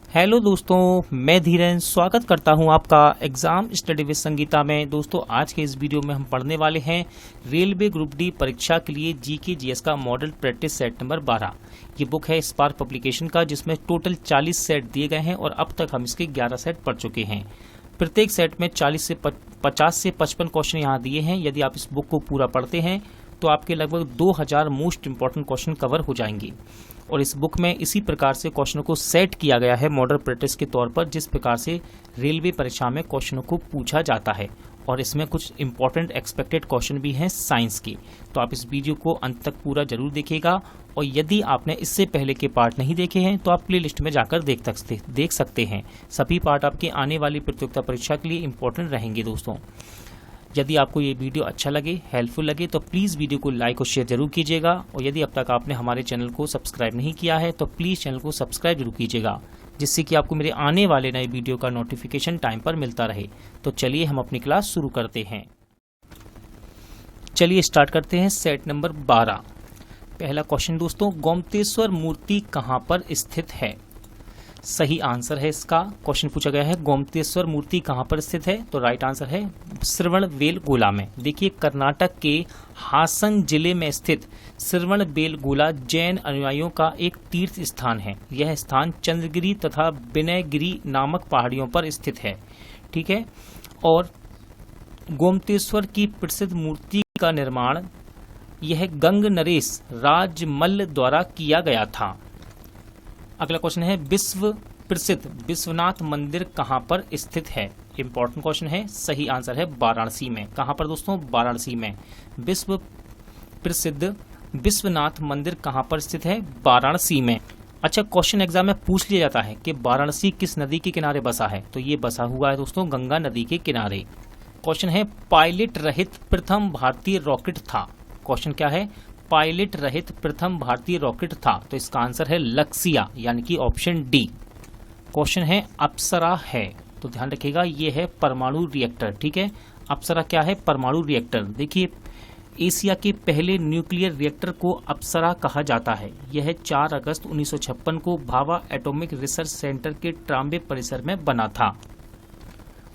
Hello दोस्तों, मैं धीरेन स्वागत करता हूं आपका एग्जाम स्टडी विद संगीता में। दोस्तों, आज के इस वीडियो में हम पढ़ने वाले हैं रेलवे ग्रुप डी परीक्षा के लिए जीके जीएस का मॉडल प्रैक्टिस सेट नंबर 12। ये बुक है स्पार्क पब्लिकेशन का, जिसमें टोटल 40 सेट दिए गए हैं और अब तक हम इसके 11 सेट पढ़ चुके हैं। प्रत्येक सेट में 50 से 55 क्वेश्चन यहाँ दिए हैं। यदि आप इस बुक को पूरा पढ़ते हैं तो आपके लगभग 2000 मोस्ट इंपॉर्टेंट क्वेश्चन कवर हो जाएंगे। और इस बुक में इसी प्रकार से क्वेश्चनों को सेट किया गया है मॉडल प्रैक्टिस के तौर पर, जिस प्रकार से रेलवे परीक्षा में क्वेश्चनों को पूछा जाता है। और इसमें कुछ इंपॉर्टेंट एक्सपेक्टेड क्वेश्चन भी हैं साइंस के। तो आप इस वीडियो को अंत तक पूरा जरूर देखिएगा। और यदि आपने इससे पहले के पार्ट नहीं देखे हैं तो आप प्ले लिस्ट में जाकर देख सकते हैं। सभी पार्ट आपके आने वाली प्रतियोगिता परीक्षा के लिए इंपॉर्टेंट रहेंगे। दोस्तों, यदि आपको ये वीडियो अच्छा लगे, हेल्पफुल लगे, तो प्लीज़ वीडियो को लाइक और शेयर जरूर कीजिएगा। और यदि अब तक आपने हमारे चैनल को सब्सक्राइब नहीं किया है तो प्लीज़ चैनल को सब्सक्राइब जरूर कीजिएगा, जिससे कि आपको मेरे आने वाले नए वीडियो का नोटिफिकेशन टाइम पर मिलता रहे। तो चलिए हम अपनी क्लास शुरू करते हैं। चलिए स्टार्ट करते हैं सेट नंबर 12। पहला क्वेश्चन दोस्तों, गोमतेश्वर मूर्ति कहाँ पर स्थित है? सही आंसर है इसका। क्वेश्चन पूछा गया है गोमतेश्वर मूर्ति कहाँ पर स्थित है, तो राइट आंसर है श्रवणबेलगोला में। देखिए, कर्नाटक के हासन जिले में स्थित श्रवणबेलगोला जैन अनुयायियों का एक तीर्थ स्थान है। यह स्थान चंद्रगिरी तथा विनयगिरी नामक पहाड़ियों पर स्थित है। ठीक है। और गोमतेश्वर की प्रसिद्ध मूर्ति का निर्माण यह गंग नरेश राजमल्ल द्वारा किया गया था। अगला क्वेश्चन है विश्व प्रसिद्ध विश्वनाथ मंदिर कहाँ पर स्थित है? इंपॉर्टेंट क्वेश्चन है। सही आंसर है वाराणसी में। कहाँ पर दोस्तों? वाराणसी में। विश्व प्रसिद्ध विश्वनाथ मंदिर कहाँ पर स्थित है? वाराणसी में। अच्छा, क्वेश्चन एग्जाम में पूछ लिया जाता है कि वाराणसी किस नदी के किनारे बसा है, तो ये बसा हुआ है दोस्तों गंगा नदी के किनारे। क्वेश्चन है पायलट रहित प्रथम भारतीय रॉकेट था। क्वेश्चन क्या है? पायलट रहित प्रथम भारतीय रॉकेट था, तो इसका आंसर है लक्सिया, यानी कि ऑप्शन डी। क्वेश्चन है अप्सरा है, तो ध्यान रखिएगा ये है परमाणु रिएक्टर। ठीक है, अप्सरा क्या है? परमाणु रिएक्टर। देखिए, एशिया के पहले न्यूक्लियर रिएक्टर को अप्सरा कहा जाता है। यह 4 अगस्त 1956 को भाभा एटॉमिक रिसर्च सेंटर के ट्राम्बे परिसर में बना था।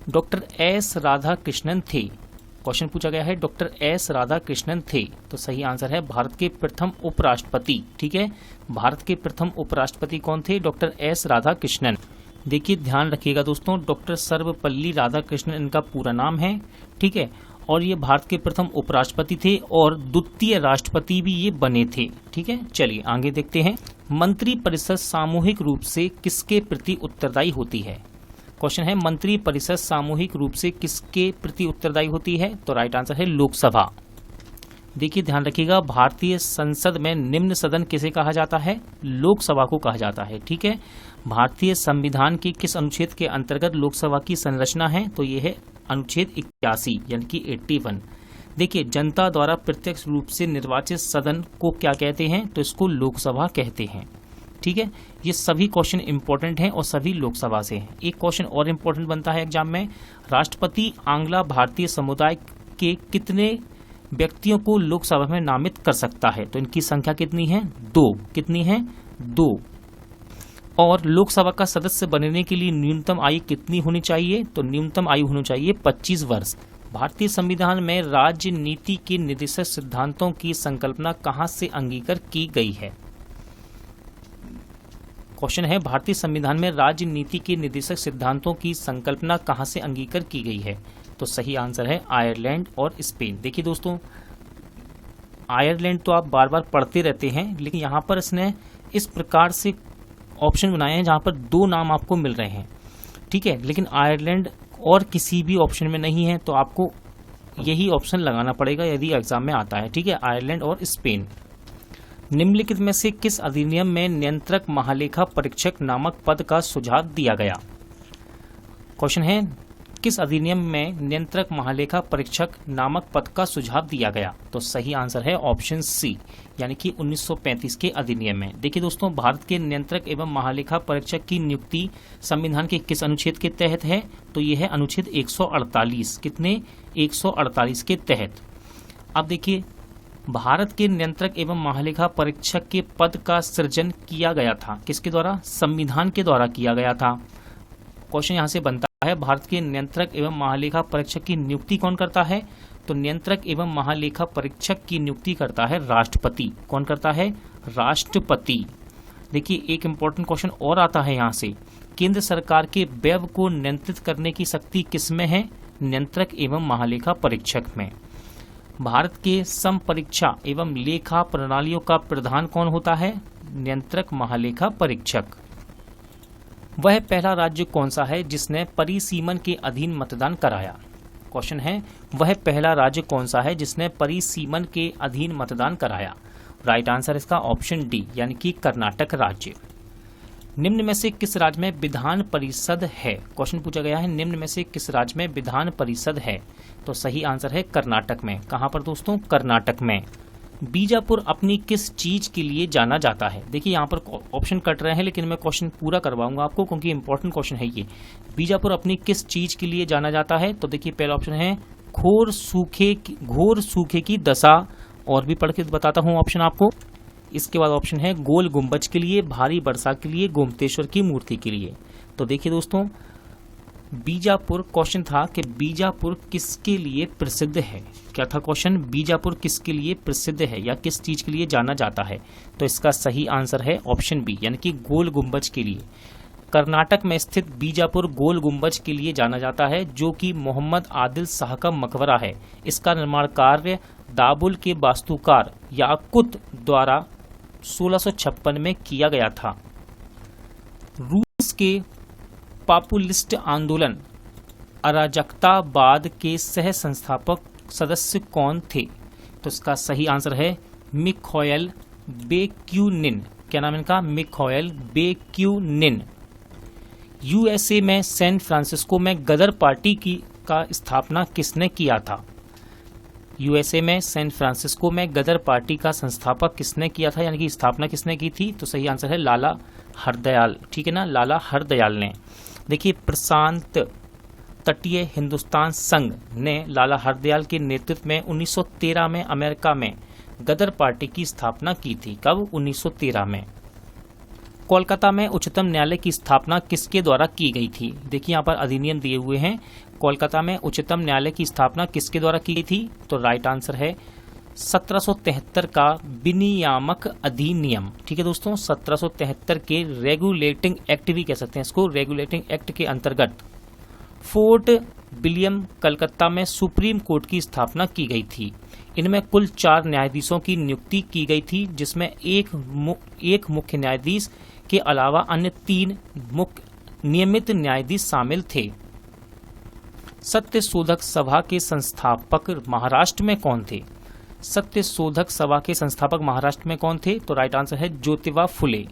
डॉक्टर एस राधाकृष्णन थे। क्वेश्चन पूछा गया है डॉक्टर एस राधाकृष्णन थे, तो सही आंसर है भारत के प्रथम उपराष्ट्रपति। ठीक है, भारत के प्रथम उपराष्ट्रपति कौन थे? Doctor S Radhakrishnan. देखिए, ध्यान रखिएगा दोस्तों, डॉक्टर सर्वपल्ली राधाकृष्णन इनका पूरा नाम है। ठीक है, और ये भारत के प्रथम उपराष्ट्रपति थे और द्वितीय राष्ट्रपति भी ये बने थे। ठीक है, चलिए आगे देखते हैं। मंत्री परिषद सामूहिक रूप से किसके प्रति उत्तरदायी होती है? क्वेश्चन है मंत्री परिषद सामूहिक रूप से किसके प्रति उत्तरदायी होती है, तो राइट आंसर है लोकसभा। देखिए, ध्यान रखिएगा, भारतीय संसद में निम्न सदन किसे कहा जाता है? लोकसभा को कहा जाता है। ठीक है, भारतीय संविधान के किस अनुच्छेद के अंतर्गत लोकसभा की संरचना है, तो ये है अनुच्छेद 81 यानी कि 81। देखिए, जनता द्वारा प्रत्यक्ष रूप से निर्वाचित सदन को क्या कहते हैं, तो इसको लोकसभा कहते हैं। ठीक है, ये सभी क्वेश्चन इंपॉर्टेंट हैं और सभी लोकसभा से हैं। एक क्वेश्चन और इंपॉर्टेंट बनता है एग्जाम में, राष्ट्रपति आंग्ला भारतीय समुदाय के कितने व्यक्तियों को लोकसभा में नामित कर सकता है, तो इनकी संख्या कितनी है? 2। कितनी है? 2। और लोकसभा का सदस्य बनने के लिए न्यूनतम आयु कितनी होनी चाहिए, तो न्यूनतम आयु होनी चाहिए 25 वर्ष। भारतीय संविधान में राज्य नीति के निर्देशक सिद्धांतों की संकल्पना कहाँ से अंगीकार की गई है? क्वेश्चन है भारतीय संविधान में राज्य नीति के निर्देशक सिद्धांतों की संकल्पना कहाँ से अंगीकार की गई है, तो सही आंसर है आयरलैंड और स्पेन। देखिए दोस्तों, आयरलैंड तो आप बार बार पढ़ते रहते हैं, लेकिन यहाँ पर इसने इस प्रकार से ऑप्शन बनाए हैं जहाँ पर 2 नाम आपको मिल रहे हैं। ठीक है, लेकिन आयरलैंड और किसी भी ऑप्शन में नहीं है, तो आपको यही ऑप्शन लगाना पड़ेगा यदि एग्जाम में आता है। ठीक है, आयरलैंड और स्पेन। निम्नलिखित में से किस अधिनियम में नियंत्रक महालेखा परीक्षक नामक पद का सुझाव दिया गया? क्वेश्चन है किस अधिनियम में नियंत्रक महालेखा परीक्षक नामक पद का सुझाव दिया गया, तो सही आंसर है ऑप्शन सी, यानी कि 1935 के अधिनियम में। देखिए दोस्तों, भारत के नियंत्रक एवं महालेखा परीक्षक की नियुक्ति संविधान के किस अनुच्छेद के तहत है, तो यह है अनुच्छेद 148। कितने? 148 के तहत। अब देखिए, भारत के नियंत्रक एवं महालेखा परीक्षक के पद का सृजन किया गया था, किसके द्वारा? संविधान के द्वारा किया गया था। क्वेश्चन यहाँ से बनता है, भारत के नियंत्रक एवं महालेखा परीक्षक की नियुक्ति कौन करता है? तो नियंत्रक एवं महालेखा परीक्षक की नियुक्ति करता है राष्ट्रपति। कौन करता है? राष्ट्रपति। देखिए एक इंपॉर्टेंट क्वेश्चन और आता है यहाँ से, केंद्र सरकार के व्यय को नियंत्रित करने की शक्ति किसमें है? नियंत्रक एवं महालेखा परीक्षक में। भारत के सम परीक्षा एवं लेखा प्रणालियों का प्रधान कौन होता है? नियंत्रक महालेखा परीक्षक। वह पहला राज्य कौन सा है जिसने परिसीमन के अधीन मतदान कराया? क्वेश्चन है, वह पहला राज्य कौन सा है जिसने परिसीमन के अधीन मतदान कराया? राइट आंसर इसका ऑप्शन डी, यानी कि कर्नाटक राज्य। निम्न में से किस राज्य में विधान परिषद है? क्वेश्चन पूछा गया है, निम्न में से किस राज्य में विधान परिषद है? तो सही आंसर है कर्नाटक में। कहां पर दोस्तों? कर्नाटक में। बीजापुर अपनी किस चीज के लिए जाना जाता है? देखिए यहाँ पर ऑप्शन कट रहे हैं, लेकिन मैं क्वेश्चन पूरा करवाऊंगा आपको क्योंकि इंपॉर्टेंट क्वेश्चन है ये। बीजापुर अपनी किस चीज के लिए जाना जाता है? तो देखिए पहला ऑप्शन है घोर सूखे की दशा, और भी पढ़ के बताता हूँ ऑप्शन आपको। इसके बाद ऑप्शन है गोल गुंबज के लिए, भारी वर्षा के लिए, गोमतेश्वर की मूर्ति के लिए। तो देखिए दोस्तों, बीजापुर क्वेश्चन था कि बीजापुर किसके लिए प्रसिद्ध है? क्या था क्वेश्चन? बीजापुर किसके लिए प्रसिद्ध है या किस चीज के लिए जाना जाता है? तो इसका सही आंसर है ऑप्शन बी, यानी कि गोल गुंबज के लिए। कर्नाटक में स्थित बीजापुर गोल गुंबज के लिए जाना जाता है, जो कि मोहम्मद आदिल शाह का मकबरा है। इसका निर्माण कार्य दाबुल के वास्तुकार याकुत द्वारा 1656 में किया गया था। रूस के पॉपुलिस्ट आंदोलन अराजकतावाद के सह संस्थापक सदस्य कौन थे? तो इसका सही आंसर है मिखाइल बेक्यूनिन। क्या नाम इनका? मिखाइल बेक्यूनिन। यूएसए में सैन फ्रांसिस्को में गदर पार्टी का स्थापना किसने किया था? यूएसए में सैन फ्रांसिस्को में गदर पार्टी का संस्थापक किसने किया था, यानी कि स्थापना किसने की थी? तो सही आंसर है लाला हरदयाल। ठीक है ना, लाला हरदयाल ने। देखिए प्रशांत तटीय हिंदुस्तान संघ ने लाला हरदयाल के नेतृत्व में 1913 में अमेरिका में गदर पार्टी की स्थापना की थी। कब? 1913 में। कोलकाता में उच्चतम न्यायालय की स्थापना किसके द्वारा की गई थी? देखिए यहाँ पर अधिनियम दिए हुए हैं। कोलकाता में उच्चतम न्यायालय की स्थापना किसके द्वारा की गई थी? तो राइट आंसर है 1773 का विनियामक अधिनियम। ठीक है दोस्तों, 1773 के रेगुलेटिंग एक्ट भी कह सकते हैं इसको। रेगुलेटिंग एक्ट के अंतर्गत फोर्ट विलियम कलकत्ता में सुप्रीम कोर्ट की स्थापना की गई थी। इनमें कुल 4 न्यायाधीशों की नियुक्ति की गई थी, जिसमें एक मुख्य न्यायाधीश के अलावा अन्य 3 मुख्य नियमित न्यायाधीश शामिल थे। सत्य शोधक सभा के संस्थापक महाराष्ट्र में कौन थे? सत्य शोधक सभा के संस्थापक महाराष्ट्र में कौन थे? तो राइट आंसर है ज्योतिबा फुले।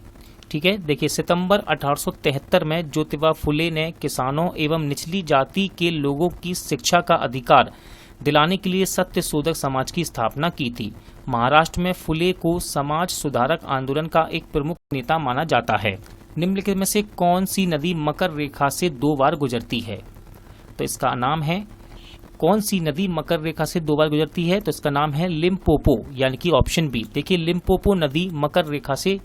ठीक है, देखिए सितंबर 1873 में ज्योतिबा फुले ने किसानों एवं निचली जाति के लोगों की शिक्षा का अधिकार दिलाने के लिए सत्य शोधक समाज की स्थापना की थी। महाराष्ट्र में फुले को समाज सुधारक आंदोलन का एक प्रमुख नेता माना जाता है। निम्नलिखित में से कौन सी नदी मकर रेखा से 2 बार गुजरती है? तो इसका नाम है, कौन सी नदी मकर रेखा से 2 बार गुजरती है? तो इसका नाम है लिम्पोपो, यानी कि ऑप्शन बी। देखिए लिम्पोपो नदी मकर रेखा से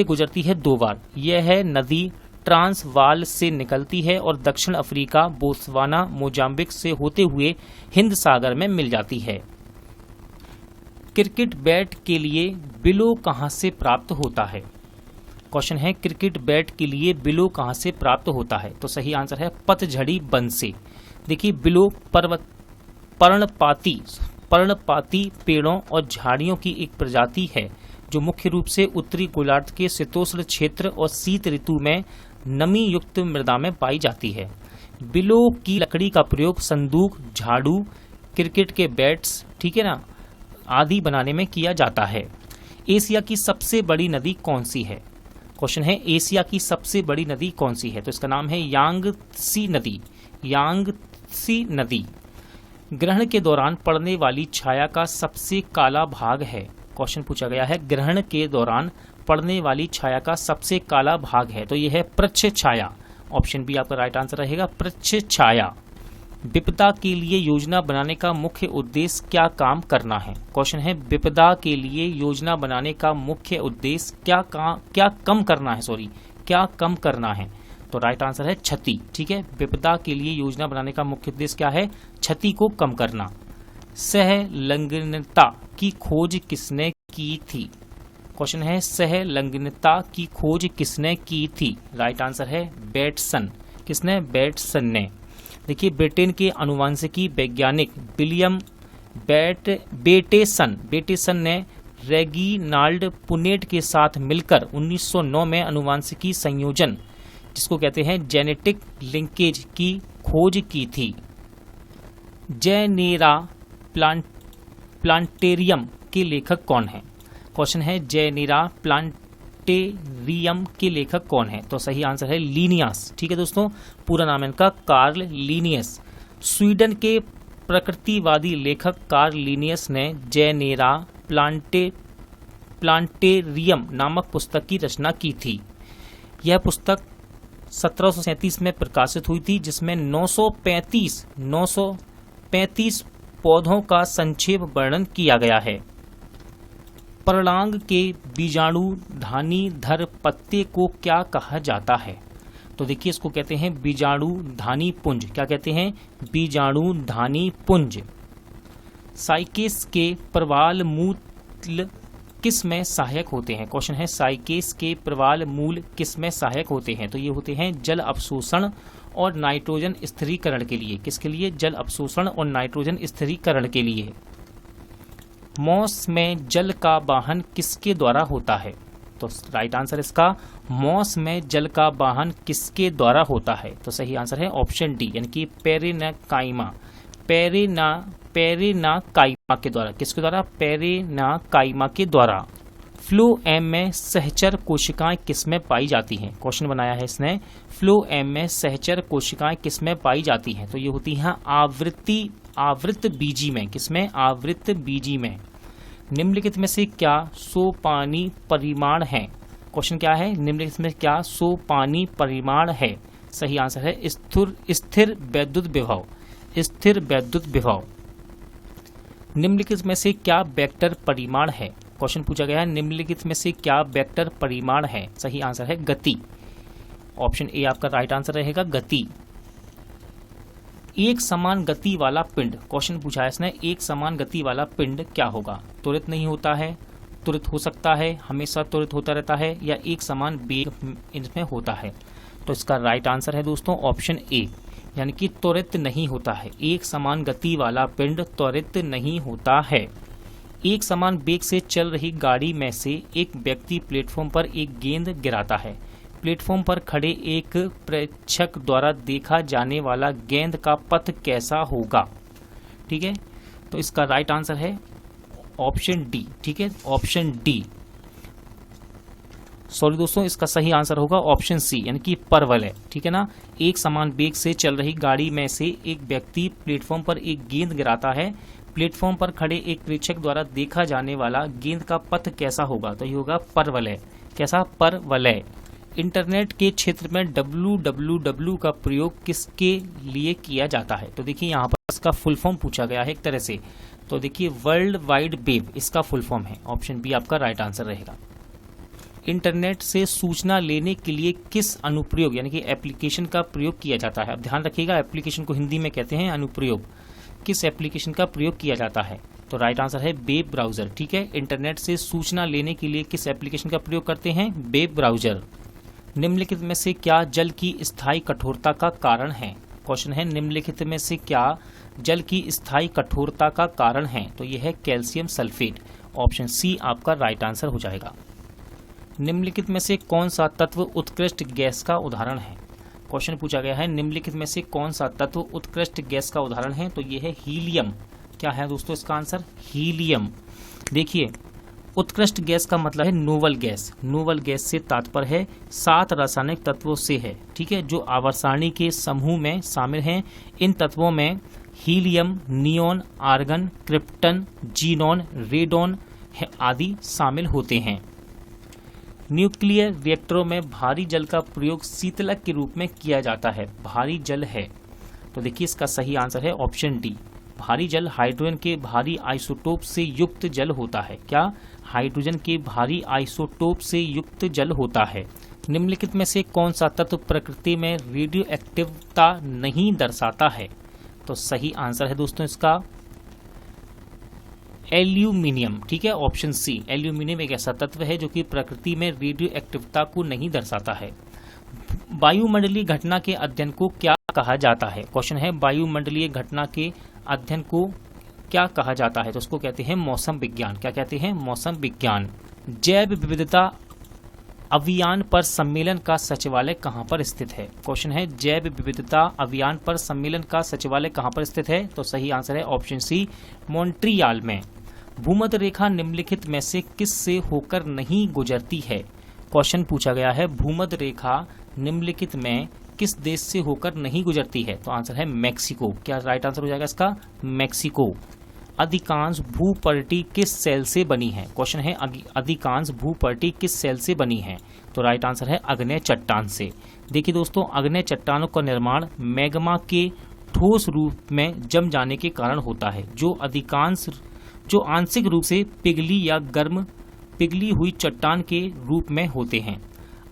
गुजरती है 2 बार। यह है नदी ट्रांसवाल से निकलती है और दक्षिण अफ्रीका, बोत्सवाना, मोजाम्बिक से होते हुए हिंद सागर में मिल जाती है। क्रिकेट बैट के लिए बिलो कहां से प्राप्त होता है? क्वेश्चन है क्रिकेट बैट के लिए बिलो कहां से प्राप्त होता है? तो सही आंसर है पतझड़ी वन से। देखिए बिलो पर्णपाती पेड़ों और झाड़ियों की एक प्रजाति है जो मुख्य रूप से उत्तरी गोलार्ध के शीतोष्ण क्षेत्र और शीत ऋतु में नमी युक्त मृदा में पाई जाती है। बिलो की लकड़ी का प्रयोग संदूक, झाड़ू, क्रिकेट के बैट्स, ठीक है ना, आदि बनाने में किया जाता है। एशिया की सबसे बड़ी नदी कौन सी है? क्वेश्चन है एशिया की सबसे बड़ी नदी कौन सी है? तो इसका नाम है यांगत्सी नदी। यांगत्सी नदी। ग्रहण के दौरान पड़ने वाली छाया का सबसे काला भाग है। क्वेश्चन पूछा गया है ग्रहण के दौरान पड़ने वाली छाया का सबसे काला भाग है, तो यह है पृच्छ छाया। ऑप्शन बी आपका राइट आंसर रहेगा, पृच्छ छाया। विपदा के लिए योजना बनाने का मुख्य उद्देश्य क्या काम करना है। क्वेश्चन है विपदा के लिए योजना बनाने का मुख्य उद्देश्य क्या कम करना है, क्या कम करना है। तो राइट आंसर है क्षति। ठीक है, विपदा के लिए योजना बनाने का मुख्य उद्देश्य क्या है, क्षति को कम करना। सहलंगनता की खोज किसने की थी। क्वेश्चन है सहलंगनता की खोज किसने की थी। राइट आंसर है बेटसन। किसने, बेटसन ने। देखिए ब्रिटेन के अनुवांशिकी वैज्ञानिक विलियम बेटेसन ने रेगिनाल्ड पुनेट के साथ मिलकर 1909 में अनुवांशिकी संयोजन, जिसको कहते हैं जेनेटिक लिंकेज, की खोज की थी। जेनेरा प्लांटेरियम के लेखक कौन है। क्वेश्चन है जेनेरा प्लांटेरियम के लेखक कौन है। तो सही आंसर है लीनियस। ठीक है दोस्तों, पूरा नाम है इनका कार्ल लीनियस। स्वीडन के प्रकृतिवादी लेखक कार्ल लीनियस ने जेनेरा प्लांटेरियम नामक पुस्तक की रचना की थी। यह पुस्तक 1737 में प्रकाशित हुई थी, जिसमें 935 पौधों का संक्षेप वर्णन किया गया है। पर्णांग के बीजाणुधानीधर पत्ते को क्या कहा जाता है। तो देखिए इसको कहते हैं बीजाणुधानी पुंज। क्या कहते हैं, बीजाणुधानी पुंज। साइकेस के प्रवाल मूल किस में सहायक होते हैं। क्वेश्चन है साइकेस के प्रवाल मूल किस में सहायक होते हैं। तो ये होते हैं जल अवशोषण और नाइट्रोजन स्थिरीकरण के लिए। किसके लिए, जल अवशोषण और नाइट्रोजन स्थिरीकरण के लिए। मॉस में जल का वाहन किसके द्वारा होता है। तो राइट आंसर इसका मॉस में जल का वाहन किसके द्वारा होता है। तो सही आंसर है ऑप्शन डी, यानी कि पेरिनाकाइमा के द्वारा। किसके द्वारा, पेरिनाकाइमा के द्वारा। फ्लोएम में सहचर कोशिकाएं किसमें पाई जाती हैं। क्वेश्चन बनाया है इसने, फ्लोएम में सहचर कोशिकाएं किसमें पाई जाती हैं। तो ये होती हैं आवृत बीजी में। किसमें, आवृत बीजी में। निम्नलिखित में से क्या सोपानी परिमाण है। क्वेश्चन क्या है, निम्नलिखित में क्या सोपानी परिमाण है। सही आंसर है स्थिर वैद्युत विभव। स्थिर वैद्युत विभव। निम्नलिखित में से क्या वेक्टर परिमाण है। क्वेश्चन पूछा गया है निम्नलिखित में से क्या वेक्टर परिमाण है। सही आंसर है गति। ऑप्शन ए आपका राइट आंसर रहेगा, गति। एक समान गति वाला पिंड। क्वेश्चन पूछा है इसने, एक समान गति वाला पिंड क्या होगा। त्वरित नहीं होता है, त्वरित हो सकता है, हमेशा त्वरित होता रहता है, या एक समान वेग इसमें होता है। तो इसका राइट आंसर है दोस्तों ऑप्शन ए, यानी कि त्वरित नहीं होता है। एक समान गति वाला पिंड त्वरित नहीं होता है। एक समान वेग से चल रही गाड़ी में से एक व्यक्ति प्लेटफॉर्म पर एक गेंद गिराता है। प्लेटफॉर्म पर खड़े एक प्रेक्षक द्वारा देखा जाने वाला गेंद का पथ कैसा होगा। ठीक है, तो इसका राइट आंसर है ऑप्शन डी। ठीक है, ऑप्शन डी। सॉरी दोस्तों, इसका सही आंसर होगा ऑप्शन सी, यानी कि परवलय। ठीक है ना, एक समान वेग से चल रही गाड़ी में से एक व्यक्ति प्लेटफॉर्म पर एक गेंद गिराता है। प्लेटफॉर्म पर खड़े एक प्रेक्षक द्वारा देखा जाने वाला गेंद का पथ कैसा होगा। तो ये होगा परवलय। कैसा, परवलय। इंटरनेट के क्षेत्र में www का प्रयोग किसके लिए किया जाता है। तो देखिए यहाँ पर इसका फुल फॉर्म पूछा गया है एक तरह से। तो देखिए वर्ल्ड वाइड वेब इसका फुल फॉर्म है। ऑप्शन बी आपका राइट आंसर रहेगा। इंटरनेट से सूचना लेने के लिए किस अनुप्रयोग यानी कि एप्लीकेशन का प्रयोग किया जाता है। अब ध्यान रखिएगा, एप्लीकेशन को हिंदी में कहते हैं अनुप्रयोग। किस एप्लीकेशन का प्रयोग किया जाता है। तो राइट आंसर है वेब ब्राउजर। ठीक है, इंटरनेट से सूचना लेने के लिए किस एप्लीकेशन का प्रयोग करते हैं, वेब ब्राउजर। निम्नलिखित में से क्या जल की स्थायी कठोरता का कारण है। क्वेश्चन है निम्नलिखित में से क्या जल की स्थायी कठोरता का कारण है। तो यह है कैल्शियम सल्फेट। ऑप्शन सी आपका राइट आंसर हो जाएगा। निम्नलिखित में से कौन सा तत्व उत्कृष्ट गैस का उदाहरण है। क्वेश्चन पूछा गया है निम्नलिखित में से कौन सा तत्व उत्कृष्ट गैस का उदाहरण है। तो यह है हीलियम। क्या है दोस्तों इसका आंसर, हीलियम। देखिए उत्कृष्ट गैस का मतलब है नोबल गैस। नोबल गैस से तात्पर्य है 7 रासायनिक तत्वों से है। ठीक है, जो आवर्त सारणी के समूह में शामिल हैं। इन तत्वों में helium, neon, argon, krypton, xenon, radon आदि शामिल होते हैं। न्यूक्लियर रिएक्टरों में भारी जल का प्रयोग शीतलक के रूप में किया जाता है। भारी जल है तो देखिए इसका सही आंसर है ऑप्शन डी। भारी जल हाइड्रोजन के भारी आइसोटोप से युक्त जल होता है। क्या? हाइड्रोजन के भारी आइसोटोप से युक्त जल होता है। निम्नलिखित में से कौन सा तत्व प्रकृति में रेडियो एक्टिवता नहीं दर्शाता है? तो सही आंसर है दोस्तों इसका एल्यूमिनियम। ठीक है, ऑप्शन सी। एल्यूमिनियम एक ऐसा तत्व है जो कि प्रकृति में रेडियो एक्टिवता को नहीं दर्शाता है। वायुमंडलीय घटना के अध्ययन को क्या कहा जाता है? क्वेश्चन है वायुमंडलीय घटना के अध्ययन को क्या कहा जाता है? तो उसको कहते हैं मौसम विज्ञान। क्या कहते हैं? मौसम विज्ञान। जैव विविधता अभियान पर सम्मेलन का सचिवालय कहाँ पर स्थित है? क्वेश्चन है जैव विविधता अभियान पर सम्मेलन का सचिवालय कहाँ पर स्थित है? तो सही आंसर है ऑप्शन सी, मॉन्ट्रियल में। भूमध्य रेखा निम्नलिखित में से किस से होकर नहीं गुजरती है? क्वेश्चन पूछा गया है भूमध्य रेखा निम्नलिखित में किस देश से होकर नहीं गुजरती है? तो आंसर है मैक्सिको। क्या राइट आंसर हो जाएगा इसका? मैक्सिको। अधिकांश भूपर्टी किस सेल से बनी है? क्वेश्चन है अधिकांश भूपर्टी किस सेल से बनी है? तो राइट आंसर है आग्नेय चट्टान से। देखिए दोस्तों, आग्नेय चट्टानों का निर्माण मैग्मा के ठोस रूप में जम जाने के कारण होता है, जो आंशिक रूप से पिघली या गर्म पिघली हुई चट्टान के रूप में होते हैं।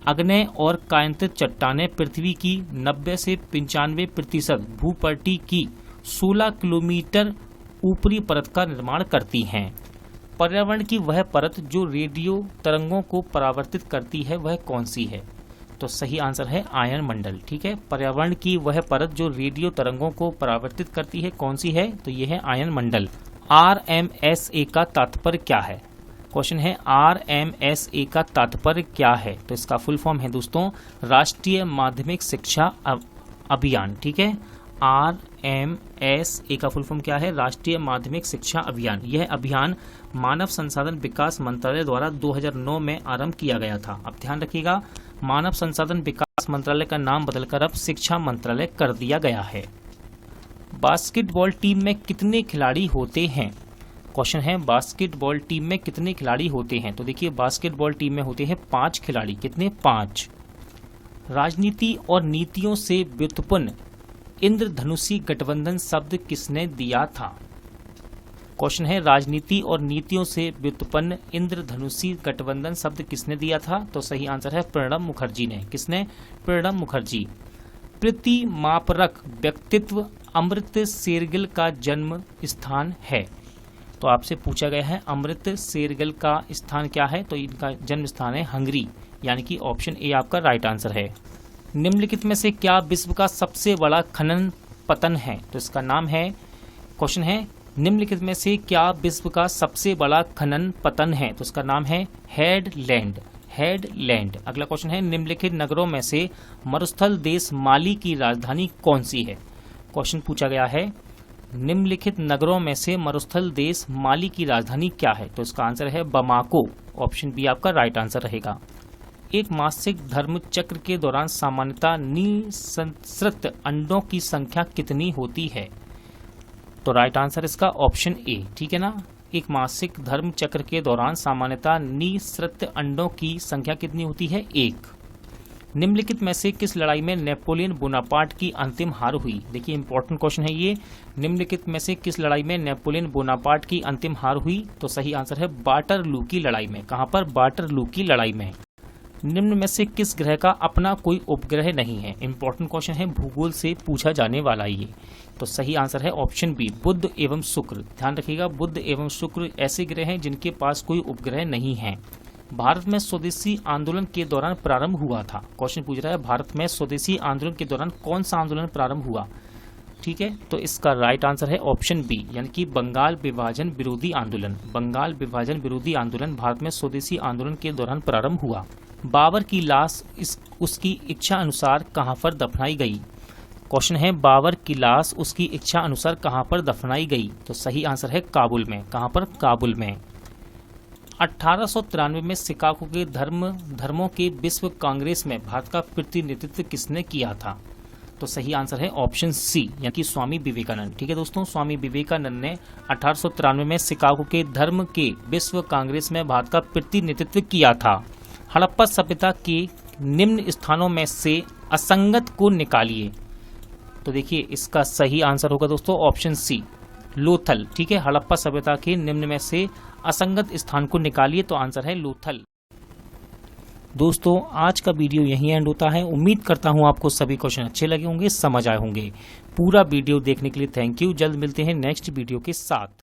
आग्नेय और कायांतरित चट्टानें पृथ्वी की 90 से 95% भूपर्टी की 16 किलोमीटर ऊपरी परत का निर्माण करती हैं। पर्यावरण की वह परत जो रेडियो तरंगों को परावर्तित करती है वह कौन सी है? तो सही आंसर है आयन मंडल। ठीक है, पर्यावरण की वह परत जो रेडियो तरंगों को परावर्तित करती है कौन सी है? तो यह है आयन मंडल। RMSA का तात्पर्य क्या है? क्वेश्चन है RMSA का तात्पर्य क्या है? तो इसका फुल फॉर्म है दोस्तों राष्ट्रीय माध्यमिक शिक्षा अभियान। ठीक है, RMSA का फुल फॉर्म क्या है? राष्ट्रीय माध्यमिक शिक्षा अभियान। यह अभियान मानव संसाधन विकास मंत्रालय द्वारा 2009 में आरंभ किया गया था। अब ध्यान रखिएगा, मानव संसाधन विकास मंत्रालय का नाम बदलकर अब शिक्षा मंत्रालय कर दिया गया है। बास्केटबॉल टीम में कितने खिलाड़ी होते हैं? क्वेश्चन है बास्केटबॉल टीम में कितने खिलाड़ी होते हैं? तो देखिए बास्केटबॉल टीम में होते हैं 5 खिलाड़ी। कितने? 5। राजनीति और नीतियों से व्युत्पन्न इंद्रधनुषी गठबंधन शब्द किसने दिया था? क्वेश्चन है राजनीति और नीतियों से व्युत्पन्न इंद्रधनुषी गठबंधन शब्द किसने दिया था? तो सही आंसर है प्रणब मुखर्जी ने। किसने? प्रणब मुखर्जी। प्रतिमापरक व्यक्तित्व अमृत शेरगिल का जन्म स्थान है। तो आपसे पूछा गया है अमृत शेरगिल का स्थान क्या है? तो इनका जन्म स्थान है हंगरी, यानी कि ऑप्शन ए आपका राइट आंसर है। निम्नलिखित में से क्या विश्व का सबसे बड़ा खनन पतन है? तो इसका नाम है, क्वेश्चन है निम्नलिखित में से क्या विश्व का सबसे बड़ा खनन पतन है? तो इसका नाम है हेडलैंड। हेडलैंड। अगला क्वेश्चन है निम्नलिखित नगरों में से मरुस्थल देश माली की राजधानी कौन सी है? क्वेश्चन पूछा गया है निम्नलिखित नगरों में से मरुस्थल देश माली की राजधानी क्या है? तो इसका आंसर है बमाको। ऑप्शन बी आपका राइट आंसर रहेगा। एक मासिक धर्म चक्र के दौरान सामान्यतः निःसंसृत अंडों की संख्या कितनी होती है? तो राइट आंसर इसका ऑप्शन ए। ठीक है ना, एक मासिक धर्म चक्र के दौरान सामान्यतः निःसृत अंडों की संख्या कितनी होती है? 1। निम्नलिखित में से किस लड़ाई में नेपोलियन बोनापार्ट की अंतिम हार हुई? देखिए इंपॉर्टेंट क्वेश्चन है ये। निम्नलिखित में से किस लड़ाई में नेपोलियन बोनापार्ट की अंतिम हार हुई? तो सही आंसर है वाटरलू की लड़ाई में। कहां पर? वाटरलू की लड़ाई में। निम्न में से किस ग्रह का अपना कोई उपग्रह नहीं है? इंपॉर्टेंट क्वेश्चन है, भूगोल से पूछा जाने वाला ये। तो सही आंसर है ऑप्शन बी, बुध एवं शुक्र। ध्यान रखिएगा, बुध एवं शुक्र ऐसे ग्रह हैं जिनके पास कोई उपग्रह नहीं है। भारत में स्वदेशी आंदोलन के दौरान प्रारंभ हुआ था। क्वेश्चन पूछ रहा है भारत में स्वदेशी आंदोलन के दौरान कौन सा आंदोलन प्रारंभ हुआ? ठीक है, तो इसका राइट आंसर है ऑप्शन बी, यानी कि बंगाल विभाजन विरोधी आंदोलन। बंगाल विभाजन विरोधी आंदोलन भारत में स्वदेशी आंदोलन के दौरान प्रारंभ हुआ। बाबर की लाश उसकी इच्छा अनुसार कहां पर दफनाई गई? क्वेश्चन है बाबर की लाश उसकी इच्छा अनुसार कहां पर दफनाई गई? तो सही आंसर है काबुल में। कहां पर? काबुल में। 1893 में शिकागो के धर्मों के विश्व कांग्रेस में भारत का प्रतिनिधित्व किसने किया था? तो सही आंसर है ऑप्शन सी, यानी कि स्वामी विवेकानंद। ठीक है दोस्तों, स्वामी विवेकानंद ने 1893 में शिकागो के धर्म के विश्व कांग्रेस में भारत का प्रतिनिधित्व किया था। हड़प्पा सभ्यता के निम्न स्थानों में से असंगत को निकालिए। तो देखिए इसका सही आंसर होगा दोस्तों ऑप्शन सी, लोथल। ठीक है, हड़प्पा सभ्यता के निम्न में से असंगत स्थान को निकालिए, तो आंसर है लोथल। दोस्तों आज का वीडियो यहीं एंड होता है। उम्मीद करता हूं आपको सभी क्वेश्चन अच्छे लगे होंगे, समझ आए होंगे। पूरा वीडियो देखने के लिए थैंक यू। जल्द मिलते हैं नेक्स्ट वीडियो के साथ।